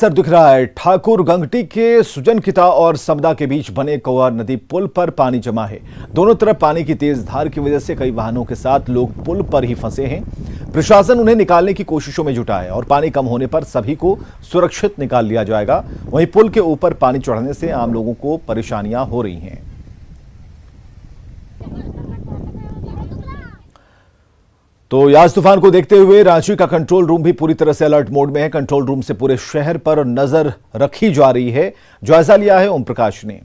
Sir दिख रहा है ठाकुर गंगटी के सुजनकिता और समदा के बीच बने कौआ नदी पुल पर पानी जमा है। दोनों तरफ पानी की तेज धार की वजह से कई वाहनों के साथ लोग पुल पर ही फंसे हैं। प्रशासन उन्हें निकालने की कोशिशों में जुटा है और पानी कम होने पर सभी को सुरक्षित निकाल लिया जाएगा। वहीं पुल के ऊपर पानी चढ़ने से आम लोगों को परेशानियां हो रही हैं। तो यास तूफान को देखते हुए रांची का कंट्रोल रूम भी पूरी तरह से अलर्ट मोड में है। कंट्रोल रूम से पूरे शहर पर नजर रखी जा रही है। जायजा लिया है ओम प्रकाश ने।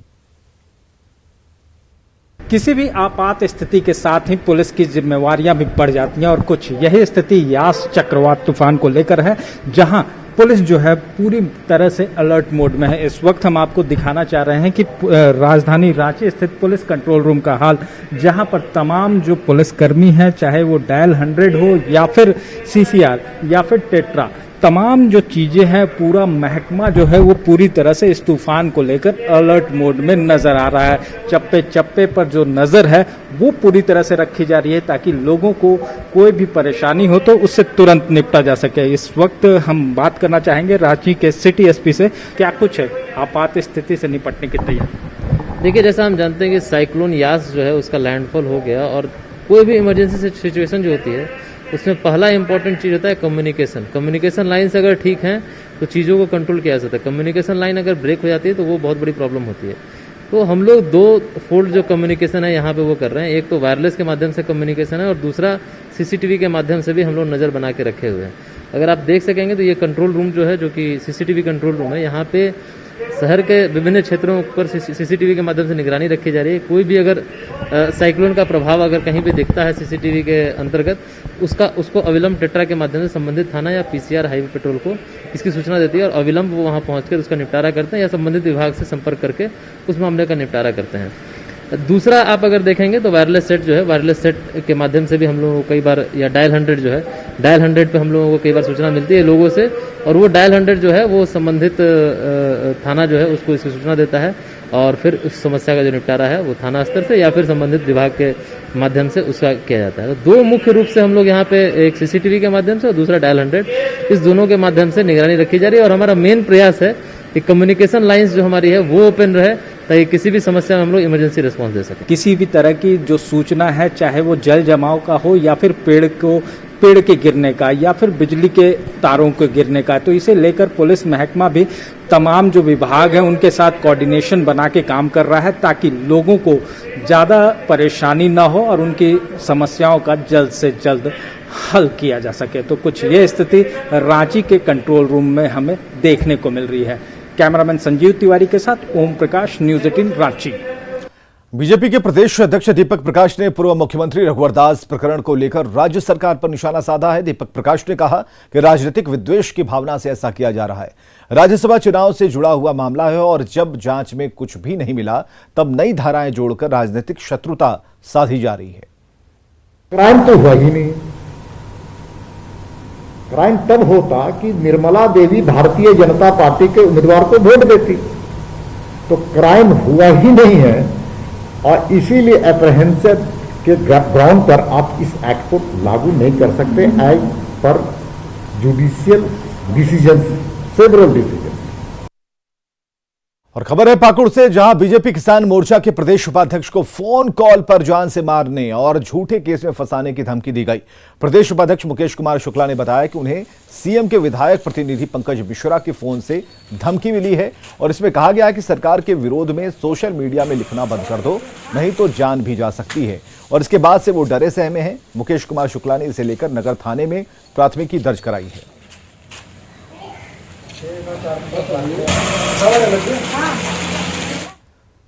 किसी भी आपात स्थिति के साथ ही पुलिस की जिम्मेवारियां भी बढ़ जाती हैं और कुछ यही स्थिति यास चक्रवात तूफान को लेकर है, जहां पुलिस जो है पूरी तरह से अलर्ट मोड में है। इस वक्त हम आपको दिखाना चाह रहे हैं कि राजधानी रांची स्थित पुलिस कंट्रोल रूम का हाल, जहां पर तमाम जो पुलिसकर्मी हैं, चाहे वो डायल 100 हो या फिर सीसीआर या फिर टेट्रा, तमाम जो चीजें हैं, पूरा महकमा जो है वो पूरी तरह से इस तूफान को लेकर अलर्ट मोड में नजर आ रहा है। चप्पे चप्पे पर जो नजर है वो पूरी तरह से रखी जा रही है ताकि लोगों को कोई भी परेशानी हो तो उससे तुरंत निपटा जा सके। इस वक्त हम बात करना चाहेंगे रांची के सिटी एसपी से, क्या कुछ है आपात स्थिति से निपटने की तैयारी। देखिए, जैसा हम जानते हैं कि साइक्लोन यास जो है उसका लैंडफॉल हो गया और कोई भी इमरजेंसी सिचुएशन जो होती है उसमें पहला इंपॉर्टेंट चीज होता है कम्युनिकेशन। कम्युनिकेशन लाइन्स अगर ठीक हैं तो चीज़ों को कंट्रोल किया जा सकता है। कम्युनिकेशन लाइन अगर ब्रेक हो जाती है तो वो बहुत बड़ी प्रॉब्लम होती है। तो हम लोग दो फोल्ड जो कम्युनिकेशन है यहाँ पे वो कर रहे हैं। एक तो वायरलेस के माध्यम से कम्युनिकेशन है और दूसरा सीसीटीवी के माध्यम से भी हम लोग नज़र बना के रखे हुए हैं। अगर आप देख सकेंगे तो ये कंट्रोल रूम जो है, जो कि सीसीटीवी कंट्रोल रूम है, यहाँ पे शहर के विभिन्न क्षेत्रों पर सीसीटीवी के माध्यम से निगरानी रखी जा रही है। कोई भी अगर साइक्लोन का प्रभाव अगर कहीं पे दिखता है सीसीटीवी के अंतर्गत, उसको अविलंब टेट्रा के माध्यम से संबंधित थाना या पीसीआर हाईवे पेट्रोल को इसकी सूचना देती है और अविलंब वो वहाँ पहुँचकर उसका निपटारा करते हैं या संबंधित विभाग से संपर्क करके उस मामले का निपटारा करते हैं। दूसरा आप अगर देखेंगे तो वायरलेस सेट जो है, वायरलेस सेट के माध्यम से भी हम लोगों को कई बार, या डायल 100 जो है, डायल 100 पे हम लोगों को कई बार सूचना मिलती है लोगों से और वो डायल 100 जो है वो संबंधित थाना जो है उसको इसकी सूचना देता है और फिर उस समस्या का जो निपटारा है वो थाना स्तर से या फिर संबंधित विभाग के माध्यम से उसका किया जाता है। तो दो मुख्य रूप से हम लोग यहाँ पे, एक सीसीटीवी के माध्यम से और दूसरा डायल 100, इस दोनों के माध्यम से निगरानी रखी जा रही है और हमारा मेन प्रयास है कि कम्युनिकेशन लाइंस जो हमारी है वो ओपन रहे ताकि किसी भी समस्या में हम लोग इमरजेंसी रिस्पांस दे सकें। किसी भी तरह की जो सूचना है, चाहे वो जल जमाव का हो या फिर पेड़ के गिरने का या फिर बिजली के तारों के गिरने का, तो इसे लेकर पुलिस महकमा भी तमाम जो विभाग हैं उनके साथ कोऑर्डिनेशन बना के काम कर रहा है ताकि लोगों को ज़्यादा परेशानी ना हो और उनकी समस्याओं का जल्द से जल्द हल किया जा सके। तो कुछ ये स्थिति रांची के कंट्रोल रूम में हमें देखने को मिल रही है। कैमरामैन संजीव तिवारी के साथ ओम प्रकाश, न्यूज़ 18 रांची। बीजेपी के प्रदेश अध्यक्ष दीपक प्रकाश ने पूर्व मुख्यमंत्री रघुवर दास प्रकरण को लेकर राज्य सरकार पर निशाना साधा है। दीपक प्रकाश ने कहा कि राजनीतिक विद्वेष की भावना से ऐसा किया जा रहा है। राज्यसभा चुनाव से जुड़ा हुआ मामला है और जब जांच में कुछ भी नहीं मिला तब नई धाराएं जोड़कर राजनीतिक शत्रुता साधी जा रही है। क्राइम तो हुआ ही नहीं। क्राइम तब होता कि निर्मला देवी भारतीय जनता पार्टी के उम्मीदवार को वोट देती, तो क्राइम हुआ ही नहीं है और इसीलिए एप्रहेंशन के ग्राउंड पर आप इस एक्ट को लागू नहीं कर सकते as per judicial decision, several decision. और खबर है पाकुड़ से, जहां बीजेपी किसान मोर्चा के प्रदेश उपाध्यक्ष को फोन कॉल पर जान से मारने और झूठे केस में फंसाने की धमकी दी गई। प्रदेश उपाध्यक्ष मुकेश कुमार शुक्ला ने बताया कि उन्हें सीएम के विधायक प्रतिनिधि पंकज मिश्रा के फोन से धमकी मिली है और इसमें कहा गया है कि सरकार के विरोध में सोशल मीडिया में लिखना बंद कर दो, नहीं तो जान भी जा सकती है। और इसके बाद से वो डरे सहमे हैं। मुकेश कुमार शुक्ला ने इसे लेकर नगर थाने में प्राथमिकी दर्ज कराई है।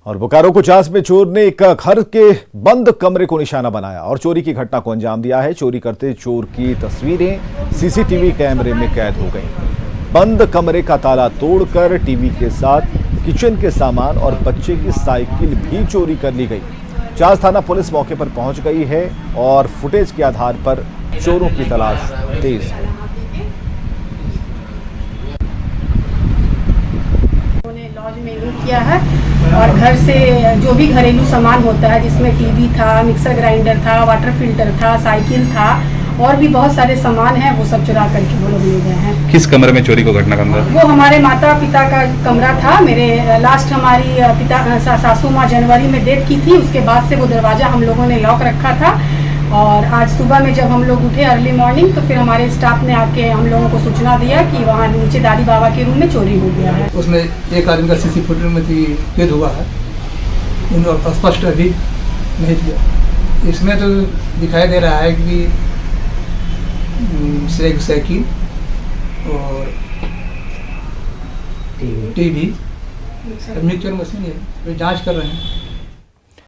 और बोकारो कुचास में चोर ने एक घर के बंद कमरे को निशाना बनाया और चोरी की घटना को अंजाम दिया है। चोरी करते चोर की तस्वीरें सीसीटीवी कैमरे में कैद हो गई। बंद कमरे का ताला तोड़कर टीवी के साथ किचन के सामान और बच्चे की साइकिल भी चोरी कर ली गई। चास थाना पुलिस मौके पर पहुंच गई है और फुटेज के आधार पर चोरों की तलाश तेज है। किया है और घर से जो भी घरेलू सामान होता है जिसमें टीवी था, मिक्सर ग्राइंडर था, वाटर फिल्टर था, साइकिल था और भी बहुत सारे सामान हैं वो सब चुरा करके वो लोग ले गए हैं। किस कमरे में चोरी को घटना का अंदाजा? वो हमारे माता पिता का कमरा था। मेरे लास्ट हमारी सासू माँ जनवरी में डेथ की थी, उसके बाद से वो दरवाज़ा हम लोगों ने लॉक रखा था। और आज सुबह में जब हम लोग उठे अर्ली मॉर्निंग तो फिर हमारे स्टाफ ने आके हम लोगों को सूचना दिया कि वहाँ नीचे दादी बाबा के रूम में चोरी हो गया है। उसमें एक आदमी का सीसी फुटेज में कैद हुआ है, स्पष्ट अभी नहीं दिया। इसमें तो दिखाई दे रहा है कि साइकिल और टीवी मिक्सचर मशीन है, जांच कर रहे हैं।